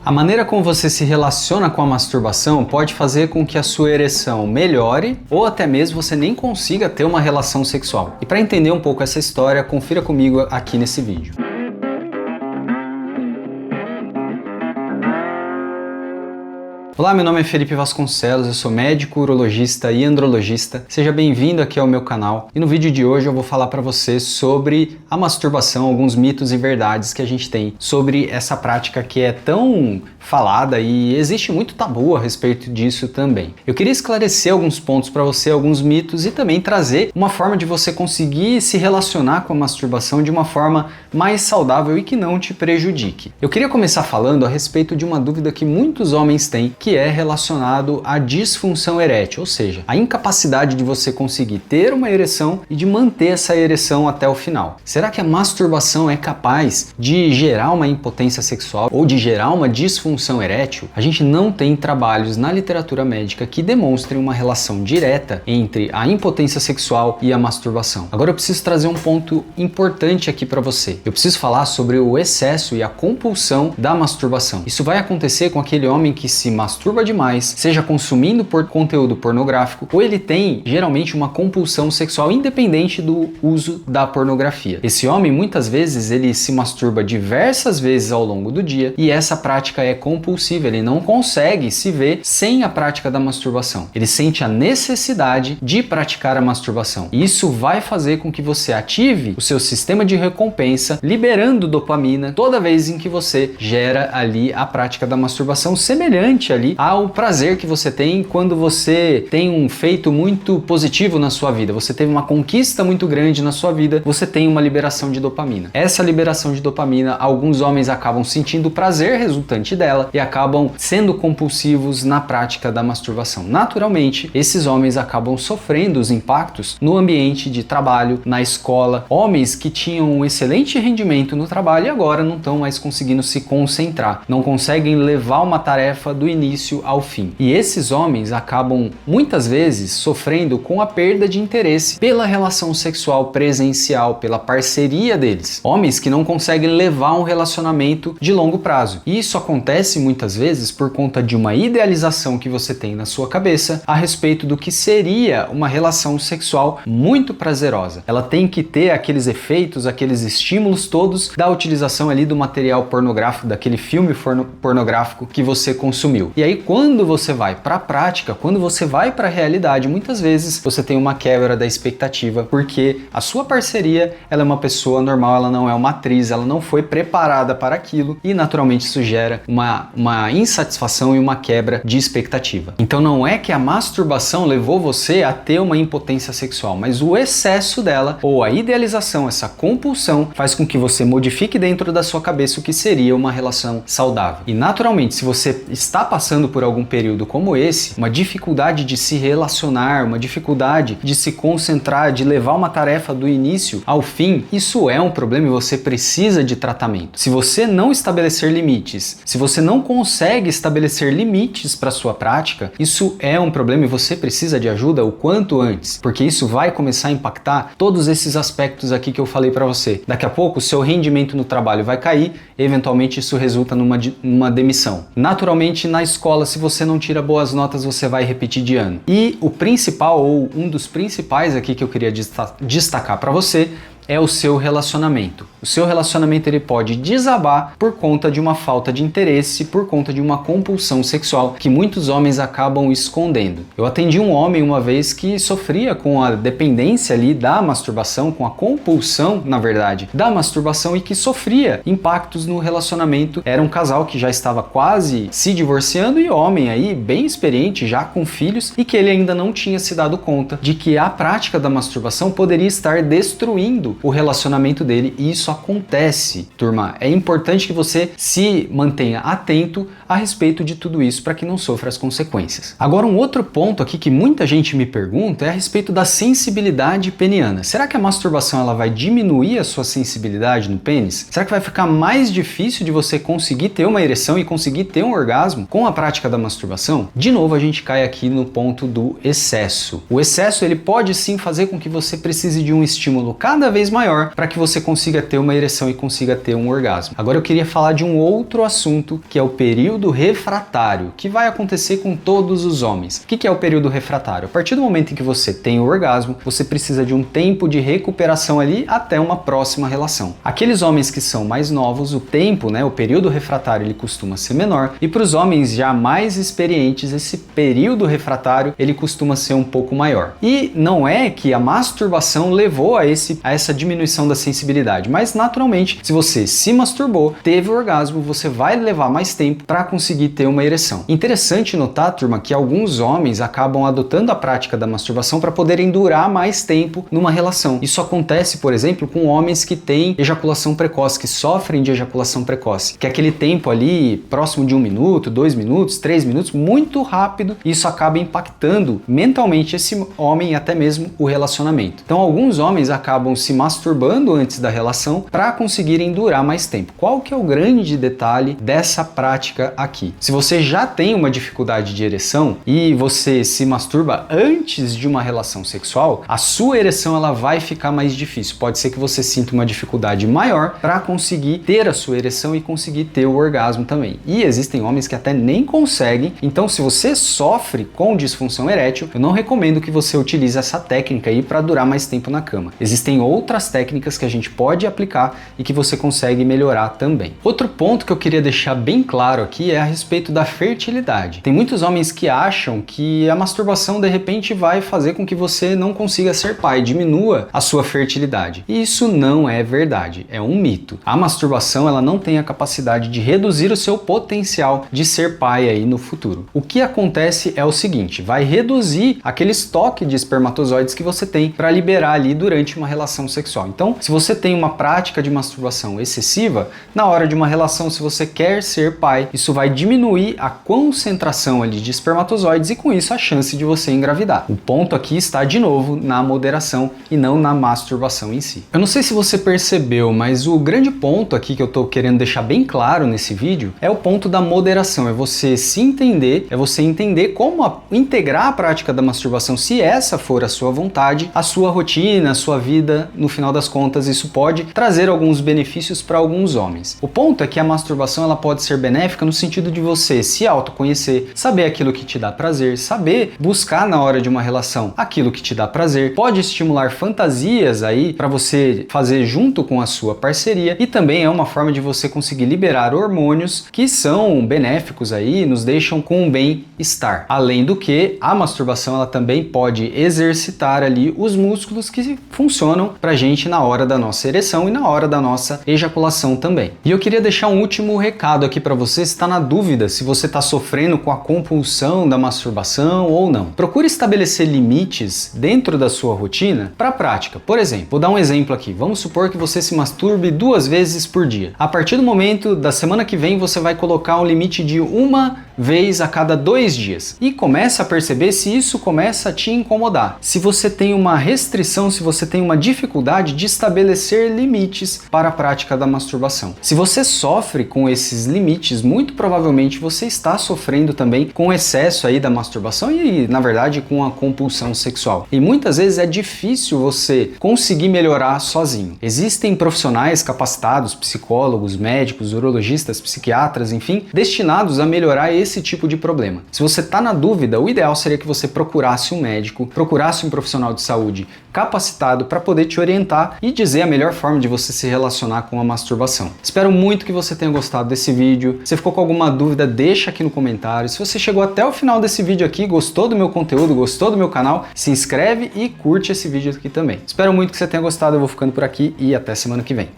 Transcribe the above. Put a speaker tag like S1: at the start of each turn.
S1: A maneira como você se relaciona com a masturbação pode fazer com que a sua ereção melhore ou até mesmo você nem consiga ter uma relação sexual. E para entender um pouco essa história, confira comigo aqui nesse vídeo. Olá, meu nome é Felipe Vasconcelos, eu sou médico, urologista e andrologista. Seja bem-vindo aqui ao meu canal. E no vídeo de hoje eu vou falar para você sobre a masturbação, alguns mitos e verdades que a gente tem sobre essa prática que é tão falada e existe muito tabu a respeito disso também. Eu queria esclarecer alguns pontos para você, alguns mitos e também trazer uma forma de você conseguir se relacionar com a masturbação de uma forma mais saudável e que não te prejudique. Eu queria começar falando a respeito de uma dúvida que muitos homens têm, que é relacionado à disfunção erétil, ou seja, a incapacidade de você conseguir ter uma ereção e de manter essa ereção até o final. Será que a masturbação é capaz de gerar uma impotência sexual ou de gerar uma disfunção erétil? A gente não tem trabalhos na literatura médica que demonstrem uma relação direta entre a impotência sexual e a masturbação. Agora eu preciso trazer um ponto importante aqui para você. Eu preciso falar sobre o excesso e a compulsão da masturbação. Isso vai acontecer com aquele homem que se masturba demais, seja consumindo conteúdo pornográfico, ou ele tem geralmente uma compulsão sexual independente do uso da pornografia. Esse homem muitas vezes ele se masturba diversas vezes ao longo do dia e essa prática é compulsiva, ele não consegue se ver sem a prática da masturbação. Ele sente a necessidade de praticar a masturbação. E isso vai fazer com que você ative o seu sistema de recompensa, liberando dopamina toda vez em que você gera ali a prática da masturbação, semelhante ali ao prazer que você tem quando você tem um feito muito positivo na sua vida, você teve uma conquista muito grande na sua vida, você tem uma liberação de dopamina. Essa liberação de dopamina, alguns homens acabam sentindo prazer resultante dela e acabam sendo compulsivos na prática da masturbação. Naturalmente, esses homens acabam sofrendo os impactos no ambiente de trabalho, na escola, homens que tinham um excelente rendimento no trabalho e agora não estão mais conseguindo se concentrar, não conseguem levar uma tarefa do início ao fim. E esses homens acabam muitas vezes sofrendo com a perda de interesse pela relação sexual presencial, pela parceria deles. Homens que não conseguem levar um relacionamento de longo prazo. E isso acontece muitas vezes por conta de uma idealização que você tem na sua cabeça a respeito do que seria uma relação sexual muito prazerosa. Ela tem que ter aqueles efeitos, aqueles estímulos todos da utilização ali do material pornográfico, daquele filme pornográfico que você consumiu. E aí, quando você vai para a prática, quando você vai para a realidade, muitas vezes você tem uma quebra da expectativa, porque a sua parceria, ela é uma pessoa normal, ela não é uma atriz, ela não foi preparada para aquilo e naturalmente isso gera uma insatisfação e uma quebra de expectativa. Então não é que a masturbação levou você a ter uma impotência sexual, mas o excesso dela ou a idealização, essa compulsão, faz com que você modifique dentro da sua cabeça o que seria uma relação saudável. E naturalmente, se você está passando por algum período como esse, uma dificuldade de se relacionar, uma dificuldade de se concentrar, de levar uma tarefa do início ao fim, isso é um problema e você precisa de tratamento. Se você não estabelecer limites, se você não consegue estabelecer limites para sua prática, isso é um problema e você precisa de ajuda o quanto antes, porque isso vai começar a impactar todos esses aspectos aqui que eu falei para você. Daqui a pouco o seu rendimento no trabalho vai cair, eventualmente isso resulta numa demissão. Naturalmente, na escola, se você não tira boas notas, você vai repetir de ano. E o principal, ou um dos principais aqui que eu queria destacar para você, é o seu relacionamento. O seu relacionamento ele pode desabar por conta de uma falta de interesse, por conta de uma compulsão sexual que muitos homens acabam escondendo. Eu atendi um homem uma vez que sofria com a dependência ali da masturbação, com a compulsão, na verdade, da masturbação e que sofria impactos no relacionamento. Era um casal que já estava quase se divorciando e homem aí bem experiente, já com filhos, e que ele ainda não tinha se dado conta de que a prática da masturbação poderia estar destruindo o relacionamento dele, e isso acontece, turma. É importante que você se mantenha atento a respeito de tudo isso para que não sofra as consequências. Agora, um outro ponto aqui que muita gente me pergunta é a respeito da sensibilidade peniana. Será que a masturbação ela vai diminuir a sua sensibilidade no pênis? Será que vai ficar mais difícil de você conseguir ter uma ereção e conseguir ter um orgasmo com a prática da masturbação? De novo, a gente cai aqui no ponto do excesso. O excesso ele pode sim fazer com que você precise de um estímulo cada vez vez maior para que você consiga ter uma ereção e consiga ter um orgasmo. Agora eu queria falar de um outro assunto, que é o período refratário, que vai acontecer com todos os homens. O que é o período refratário? A partir do momento em que você tem o orgasmo, você precisa de um tempo de recuperação ali até uma próxima relação. Aqueles homens que são mais novos, o tempo, o período refratário, ele costuma ser menor, e para os homens já mais experientes, esse período refratário, ele costuma ser um pouco maior. E não é que a masturbação levou a essa diminuição da sensibilidade, mas naturalmente, se você se masturbou, teve o orgasmo, você vai levar mais tempo para conseguir ter uma ereção. Interessante notar, turma, que alguns homens acabam adotando a prática da masturbação para poderem durar mais tempo numa relação. Isso acontece, por exemplo, com homens que têm ejaculação precoce, que sofrem de ejaculação precoce, que é aquele tempo ali próximo de 1 minuto, 2 minutos, 3 minutos, muito rápido, e isso acaba impactando mentalmente esse homem e até mesmo o relacionamento. Então alguns homens acabam se masturbando antes da relação para conseguirem durar mais tempo. Qual que é o grande detalhe dessa prática aqui? Se você já tem uma dificuldade de ereção e você se masturba antes de uma relação sexual, a sua ereção ela vai ficar mais difícil. Pode ser que você sinta uma dificuldade maior para conseguir ter a sua ereção e conseguir ter o orgasmo também. E existem homens que até nem conseguem. Então, se você sofre com disfunção erétil, eu não recomendo que você utilize essa técnica aí para durar mais tempo na cama. Existem outras técnicas que a gente pode aplicar e que você consegue melhorar também. Outro ponto que eu queria deixar bem claro aqui é a respeito da fertilidade. Tem muitos homens que acham que a masturbação de repente vai fazer com que você não consiga ser pai, diminua a sua fertilidade. E isso não é verdade, é um mito. A masturbação ela não tem a capacidade de reduzir o seu potencial de ser pai aí no futuro. O que acontece é o seguinte, vai reduzir aquele estoque de espermatozoides que você tem para liberar ali durante uma relação sexual. Então, se você tem uma prática de masturbação excessiva, na hora de uma relação, se você quer ser pai, isso vai diminuir a concentração ali de espermatozoides e com isso a chance de você engravidar. O ponto aqui está de novo na moderação e não na masturbação em si. Eu não sei se você percebeu, mas o grande ponto aqui que eu tô querendo deixar bem claro nesse vídeo é o ponto da moderação, é você se entender, é você entender como integrar a prática da masturbação, se essa for a sua vontade, a sua rotina, a sua vida, no final das contas isso pode trazer alguns benefícios para alguns homens. O ponto é que a masturbação ela pode ser benéfica no sentido de você se autoconhecer, saber aquilo que te dá prazer, saber buscar na hora de uma relação aquilo que te dá prazer, pode estimular fantasias aí para você fazer junto com a sua parceria e também é uma forma de você conseguir liberar hormônios que são benéficos aí, nos deixam com um bem-estar. Além do que, a masturbação ela também pode exercitar ali os músculos que funcionam pra gente na hora da nossa ereção e na hora da nossa ejaculação também. E eu queria deixar um último recado aqui para você, se está na dúvida se você está sofrendo com a compulsão da masturbação ou não. Procure estabelecer limites dentro da sua rotina para a prática. Por exemplo, vou dar um exemplo aqui. Vamos supor que você se masturbe 2 vezes por dia. A partir do momento da semana que vem, você vai colocar um limite de 1 vez a cada 2 dias. E começa a perceber se isso começa a te incomodar. Se você tem uma restrição, se você tem uma dificuldade de estabelecer limites para a prática da masturbação. Se você sofre com esses limites, muito provavelmente você está sofrendo também com o excesso aí da masturbação e, na verdade, com a compulsão sexual. E muitas vezes é difícil você conseguir melhorar sozinho. Existem profissionais capacitados, psicólogos, médicos, urologistas, psiquiatras, enfim, destinados a melhorar esse tipo de problema. Se você está na dúvida, o ideal seria que você procurasse um médico, procurasse um profissional de saúde capacitado para poder te orientar e dizer a melhor forma de você se relacionar com a masturbação. Espero muito que você tenha gostado desse vídeo. Se ficou com alguma dúvida, deixa aqui no comentário. Se você chegou até o final desse vídeo aqui, gostou do meu conteúdo, gostou do meu canal, se inscreve e curte esse vídeo aqui também. Espero muito que você tenha gostado, eu vou ficando por aqui e até semana que vem.